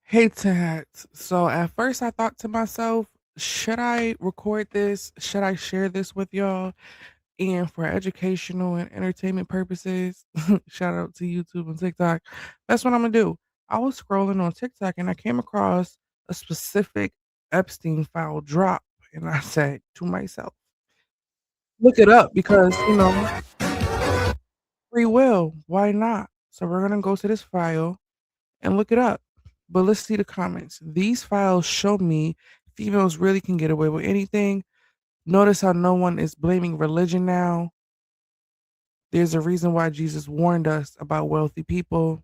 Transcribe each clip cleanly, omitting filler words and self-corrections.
Hey Tat. So at first I thought to myself, should I record this? Should I share this with y'all? And for educational and entertainment purposes, shout out to YouTube and TikTok. That's what I'm gonna do. I was scrolling on TikTok and I came across a specific Epstein file drop. And I said to myself, look it up because, free will. Why not? So we're gonna go to this file and look it up. But let's see the comments. These files show me females really can get away with anything. Notice how no one is blaming religion now. There's a reason why Jesus warned us about wealthy people,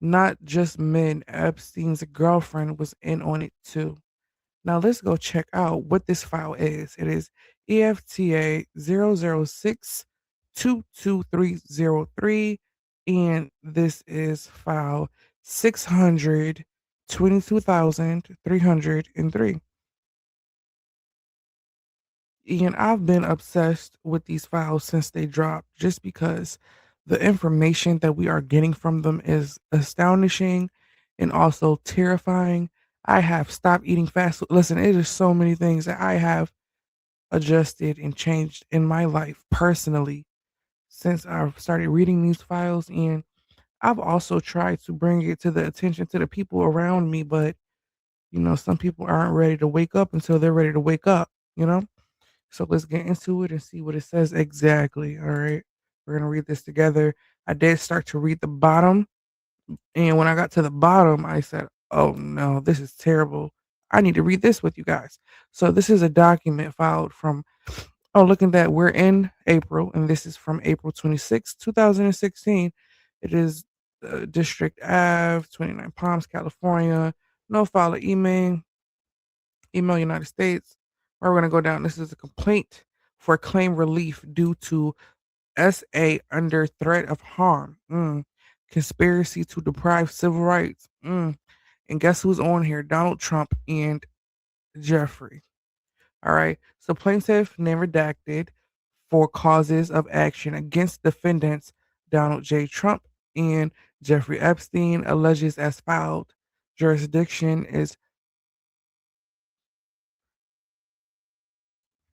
not just men. Epstein's girlfriend was in on it too. Now let's go check out what this file is. It is EFTA 0062203, and this is file 622,303. And I've been obsessed with these files since they dropped just because the information that we are getting from them is astonishing and also terrifying. I have stopped eating fast food. Listen, it is so many things that I have adjusted and changed in my life personally since I've started reading these files. And I've also tried to bring it to the attention to the people around me, but some people aren't ready to wake up until they're ready to wake up, you know? So let's get into it and see what it says exactly. All right. We're going to read this together. I did start to read the bottom. And when I got to the bottom, I said, oh no, this is terrible. I need to read this with you guys. So this is a document filed from, oh, looking that we're in April, and this is from April 26, 2016. It is District Ave, 29 Palms, California. No file of email United States. Where we're going to go down. This is a complaint for claim relief due to SA under threat of harm. Conspiracy to deprive civil rights. And guess who's on here? Donald Trump and Jeffrey. All right. So plaintiff name redacted for causes of action against defendants Donald J. Trump and Jeffrey Epstein alleges as filed. Jurisdiction is,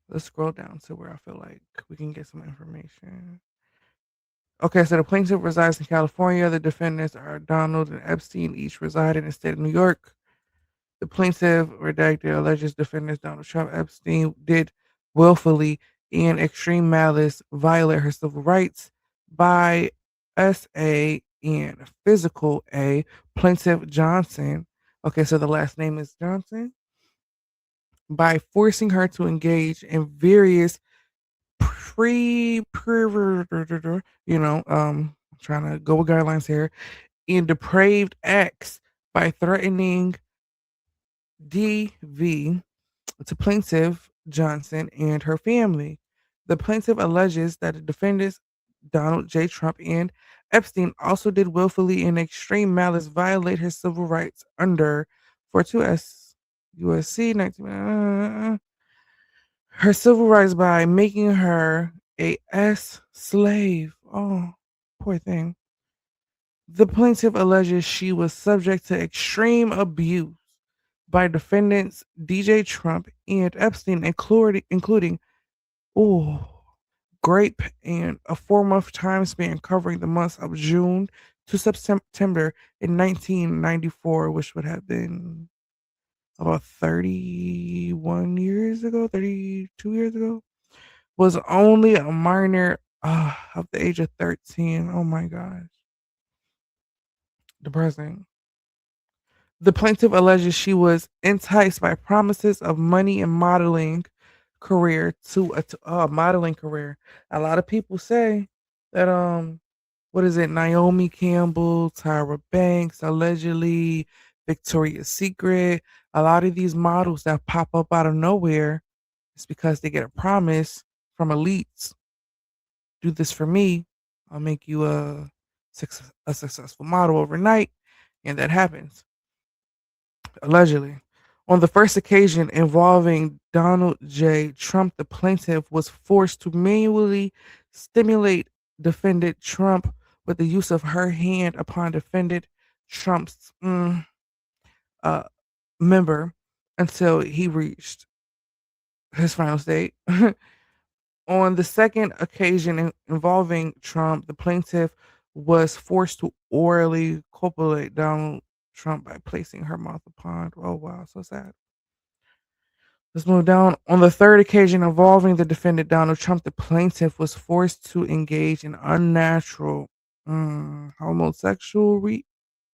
let's scroll down to where I feel like we can get some information. Okay, so the plaintiff resides in California. The defendants are Donald and Epstein, each reside in the state of New York. The plaintiff, redacted, alleges defendants Donald Trump Epstein did willfully and extreme malice violate her civil rights by SA and physical A. Plaintiff Johnson. Okay, so the last name is Johnson. By forcing her to engage in various pre, trying to go with guidelines here, in depraved acts by threatening DV to plaintiff Johnson and her family. The plaintiff alleges that the defendants, Donald J. Trump and Epstein, also did willfully and extreme malice violate her civil rights under 42 USC 19. Her civil rights by making her a S slave. Oh, poor thing. The plaintiff alleges she was subject to extreme abuse by defendants DJ Trump and Epstein, including oh, grape and a 4 month time span covering the months of June to September in 1994, which would have been about 31 years ago, 32 years ago, was only a minor of the age of 13. Oh my gosh. Depressing. The plaintiff alleges she was enticed by promises of money and modeling career to a modeling career. A lot of people say that what is it? Naomi Campbell, Tyra Banks, allegedly Victoria's Secret. A lot of these models that pop up out of nowhere is because they get a promise from elites. Do this for me. I'll make you a successful model overnight, and that happens allegedly. On the first occasion involving Donald J. Trump, the plaintiff was forced to manually stimulate defendant Trump with the use of her hand upon defendant Trump's. uh, member until he reached his final state. On the second occasion involving Trump, the plaintiff was forced to orally copulate Donald Trump by placing her mouth upon. Oh wow, so sad. Let's move down. On the third occasion involving the defendant Donald Trump, the plaintiff was forced to engage in unnatural homosexual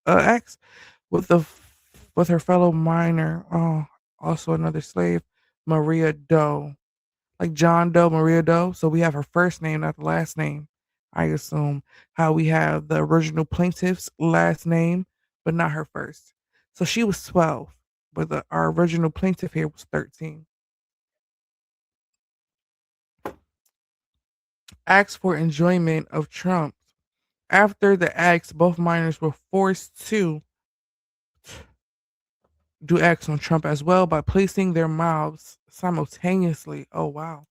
acts with with her fellow minor. Oh, also another slave, Maria Doe, like John Doe, Maria Doe. So we have her first name, not the last name. I assume how we have the original plaintiff's last name, but not her first. So she was 12, but our original plaintiff here was 13. Acts for enjoyment of Trump. After the acts, both minors were forced to do acts on Trump as well by placing their mouths simultaneously. Oh, wow.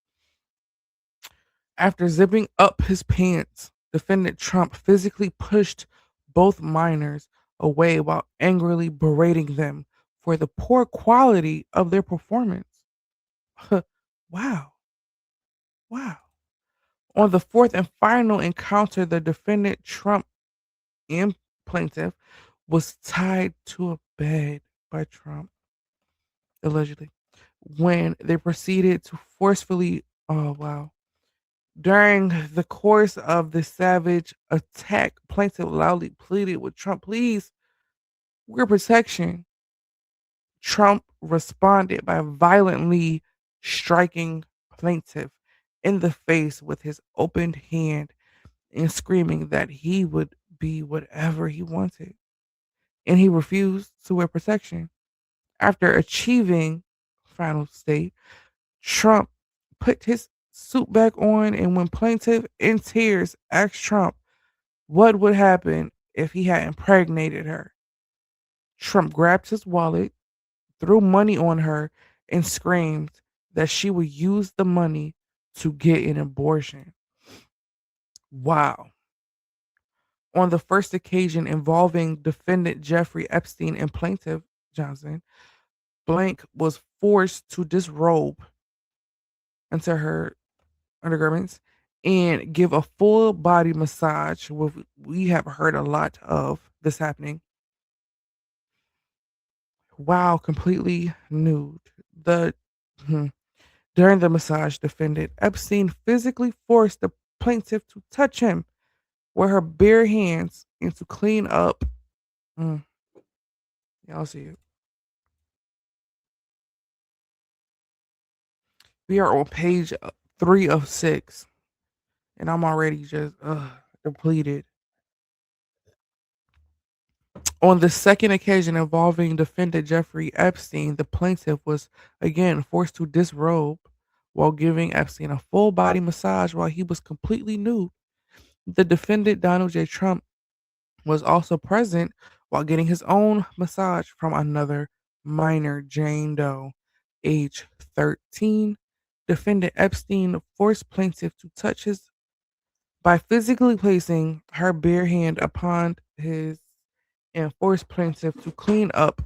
After zipping up his pants, defendant Trump physically pushed both minors away while angrily berating them for the poor quality of their performance. Wow. Wow. On the fourth and final encounter, the defendant Trump and plaintiff was tied to a bed by Trump, allegedly, when they proceeded to forcefully, oh wow. During the course of the savage attack, plaintiff loudly pleaded with Trump, please, we're protection. Trump responded by violently striking plaintiff in the face with his opened hand and screaming that he would be whatever he wanted. And he refused to wear protection. After achieving final state, Trump put his suit back on, and when plaintiff in tears asked Trump what would happen if he had impregnated her, Trump grabbed his wallet, threw money on her, and screamed that she would use the money to get an abortion. Wow. On the first occasion involving defendant Jeffrey Epstein and plaintiff Johnson, Blank was forced to disrobe into her undergarments and give a full body massage. We have heard a lot of this happening. Wow, completely nude. The hmm, During the massage, defendant Epstein physically forced the plaintiff to touch him with her bare hands and to clean up. Mm, y'all see it. We are on page 3 of 6, and I'm already just depleted. On the second occasion involving defendant Jeffrey Epstein, the plaintiff was again forced to disrobe while giving Epstein a full body massage while he was completely nude. The defendant, Donald J. Trump, was also present while getting his own massage from another minor, Jane Doe, age 13. Defendant Epstein forced plaintiff to touch his by physically placing her bare hand upon his and forced plaintiff to clean up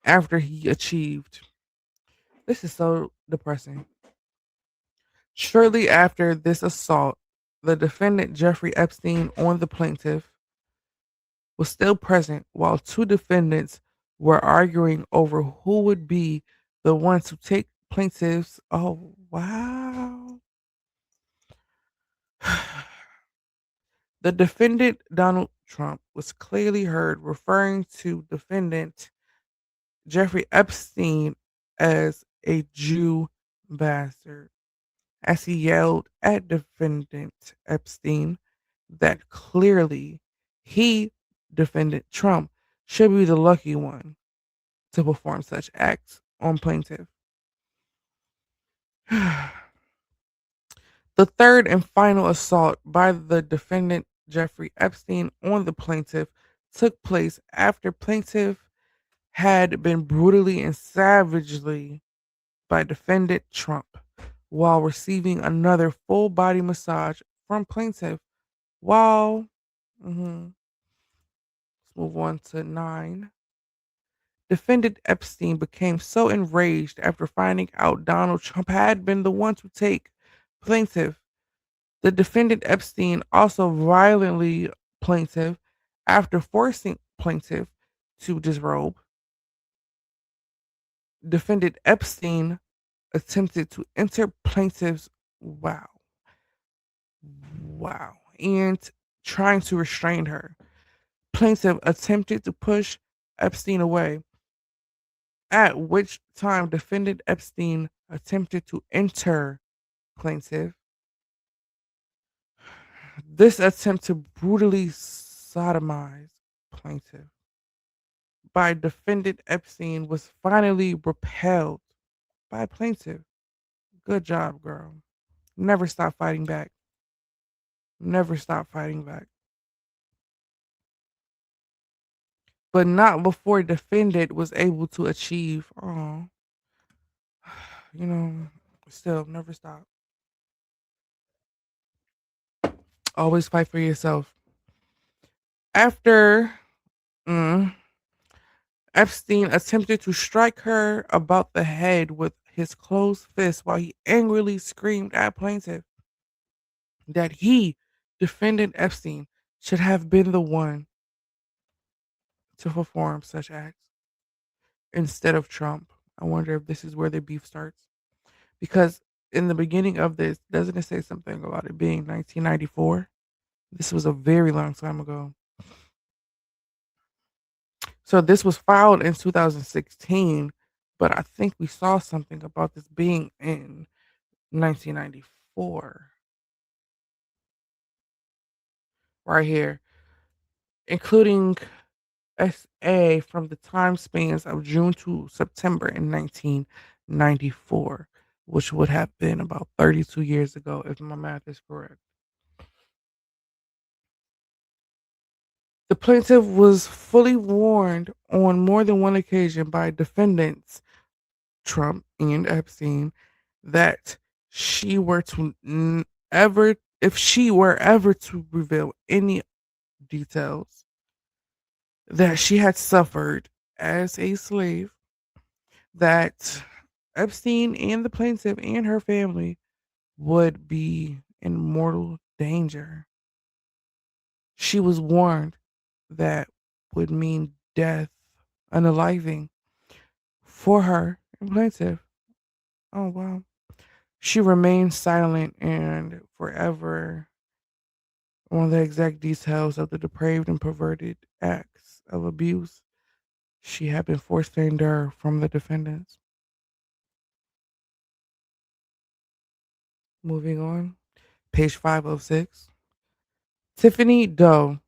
after he achieved. This is so depressing. Shortly after this assault, the defendant Jeffrey Epstein on the plaintiff was still present while two defendants were arguing over who would be the one to take plaintiffs. Oh, wow. The defendant, Donald Trump, was clearly heard referring to defendant Jeffrey Epstein as a Jew bastard as he yelled at defendant Epstein that clearly he, defendant Trump, should be the lucky one to perform such acts on plaintiff. The third and final assault by the defendant Jeffrey Epstein on the plaintiff took place after plaintiff had been brutally and savagely by defendant Trump while receiving another full body massage from plaintiff while let's move on to 9. Defendant Epstein became so enraged after finding out Donald Trump had been the one to take plaintiff. The defendant Epstein also violently plaintiff after forcing plaintiff to disrobe. Defendant Epstein attempted to enter plaintiff's wow, wow, and trying to restrain her. Plaintiff attempted to push Epstein away, at which time defendant Epstein attempted to enter plaintiff. This attempt to brutally sodomize plaintiff by defendant Epstein was finally repelled by plaintiff. Good job, girl. Never stop fighting back. Never stop fighting back. But not before defendant was able to achieve. Oh, you know, still never stop. Always fight for yourself. After mm, Epstein attempted to strike her about the head with his closed fist while he angrily screamed at plaintiff that he, defendant Epstein, should have been the one to perform such acts instead of Trump. I wonder if this is where the beef starts. Because in the beginning of this, doesn't it say something about it being 1994? This was a very long time ago. So this was filed in 2016, but I think we saw something about this being in 1994 right here, including SA from the time spans of June to September in 1994, which would have been about 32 years ago, if my math is correct. The plaintiff was fully warned on more than one occasion by defendants Trump and Epstein that she were to ever, if she were ever to reveal any details that she had suffered as a slave, that Epstein and the plaintiff and her family would be in mortal danger. She was warned that would mean death, unaliving for her and plaintiff. Oh, wow. She remained silent and forever on the exact details of the depraved and perverted acts of abuse she had been forced to endure from the defendants. Moving on, page 506. Tiffany Doe,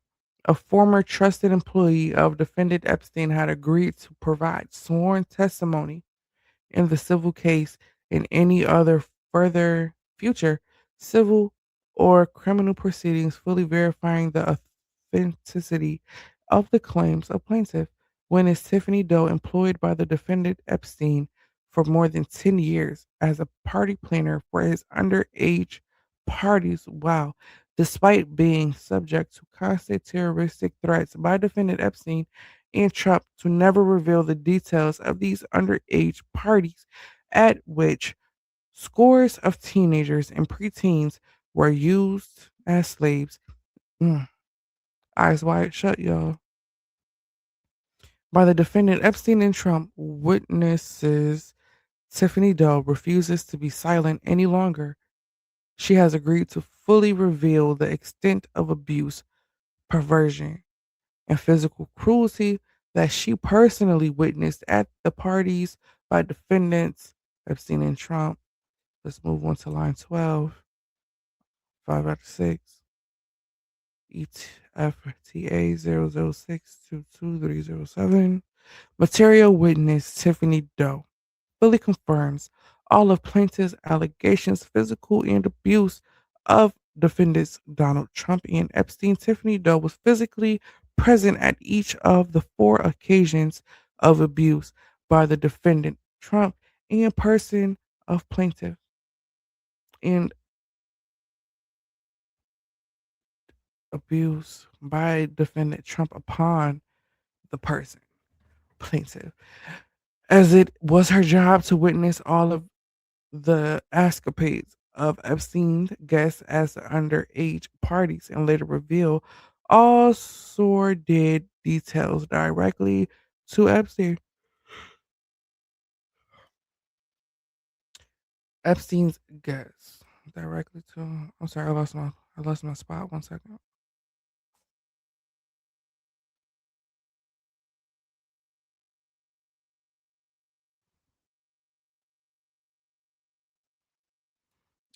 a former trusted employee of defendant Epstein, had agreed to provide sworn testimony in the civil case and any other further future civil or criminal proceedings, fully verifying the authenticity of the claims of plaintiff. When is Tiffany Doe, employed by the defendant Epstein for more than 10 years as a party planner for his underage parties. Wow. Despite being subject to constant terroristic threats by defendant Epstein and Trump to never reveal the details of these underage parties at which scores of teenagers and preteens were used as slaves. Mm, eyes wide shut, y'all. By the defendant Epstein and Trump, witnesses Tiffany Doe refuses to be silent any longer. She has agreed to fully reveal the extent of abuse, perversion, and physical cruelty that she personally witnessed at the parties by defendants Epstein and Trump. Let's move on to line 12, 5 out of 6. EFTA 006222307. Material witness Tiffany Doe fully confirms all of plaintiff's allegations, physical and abuse of defendants Donald Trump and Epstein. Tiffany Doe was physically present at each of the four occasions of abuse by the defendant Trump and person of plaintiff and abuse by defendant Trump upon the person. plaintiff, as it was her job to witness all of the escapades of Epstein's guests as underage parties and later reveal all sordid details directly to Epstein. Epstein's guests directly to. I'm sorry, I lost my spot. 1 second.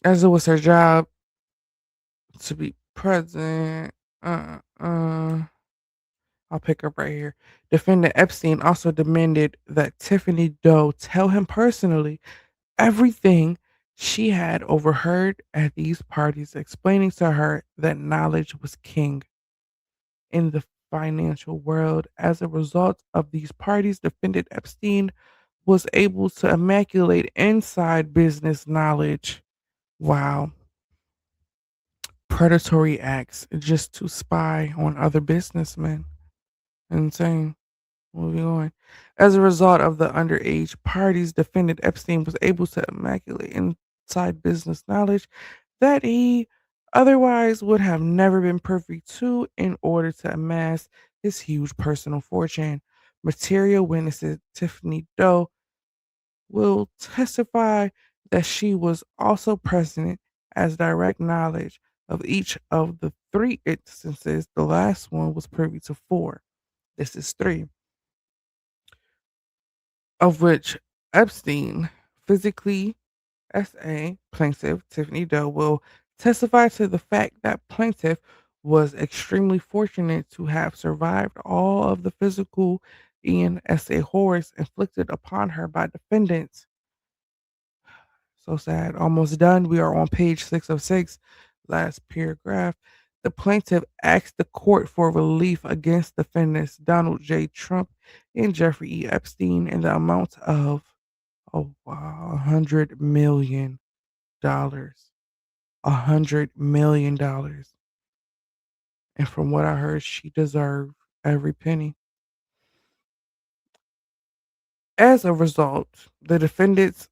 As it was her job to be present. Uh, uh, I'll pick up right here. Defendant Epstein also demanded that Tiffany Doe tell him personally everything she had overheard at these parties, explaining to her that knowledge was king in the financial world. As a result of these parties, defendant Epstein was able to immaculate inside business knowledge. Wow. Predatory acts just to spy on other businessmen. Insane. Moving on. As a result of the underage parties, defendant Epstein was able to immaculate inside business knowledge that he otherwise would have never been privy to in order to amass his huge personal fortune. Material witnesses Tiffany Doe will testify that she was also present as direct knowledge of each of the three instances. The last one was privy to four. This is three of which Epstein physically SA plaintiff Tiffany Doe will testify to the fact that plaintiff was extremely fortunate to have survived all of the physical and SA horrors inflicted upon her by defendants. So sad. Almost done. We are on page 6 of 6, last paragraph. The plaintiff asked the court for relief against defendants Donald J. Trump and Jeffrey E. Epstein in the amount of, oh wow, $100 million. $100 million. And from what I heard, she deserved every penny. As a result, the defendants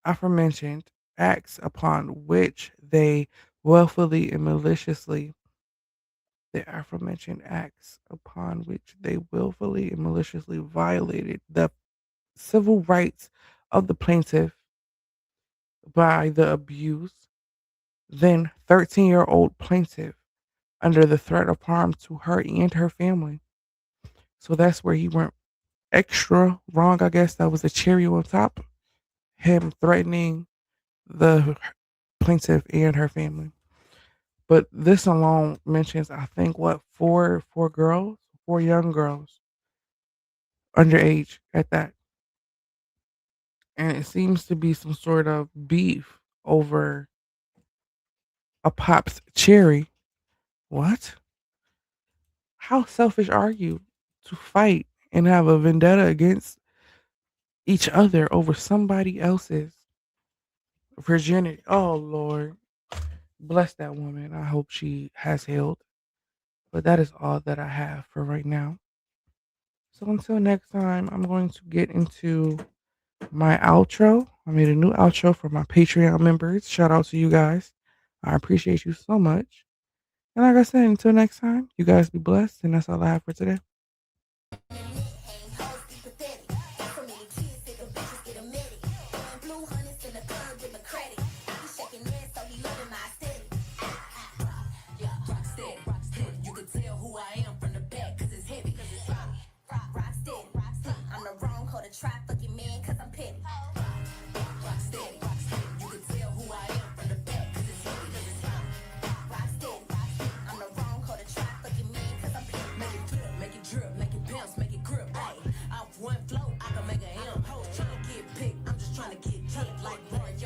aforementioned acts upon which they willfully and maliciously the aforementioned acts upon which they willfully and maliciously violated the civil rights of the plaintiff by the abuse, then 13-year-old plaintiff under the threat of harm to her and her family. So that's where he went extra wrong. I guess that was a cherry on top. Him threatening the plaintiff and her family. But this alone mentions, I think, what four girls, four young girls, underage at that, and it seems to be some sort of beef over a pop's cherry. What? How selfish are you to fight and have a vendetta against each other over somebody else's virginity? Oh Lord, bless that woman. I hope she has healed. But that is all that I have for right now. So until next time, I'm going to get into my outro. I made a new outro for my Patreon members. Shout out to you guys. I appreciate you so much. And like I said, until next time, you guys be blessed. And that's all I have for today. I'm the wrong hoe to try fucking man cause I'm petty.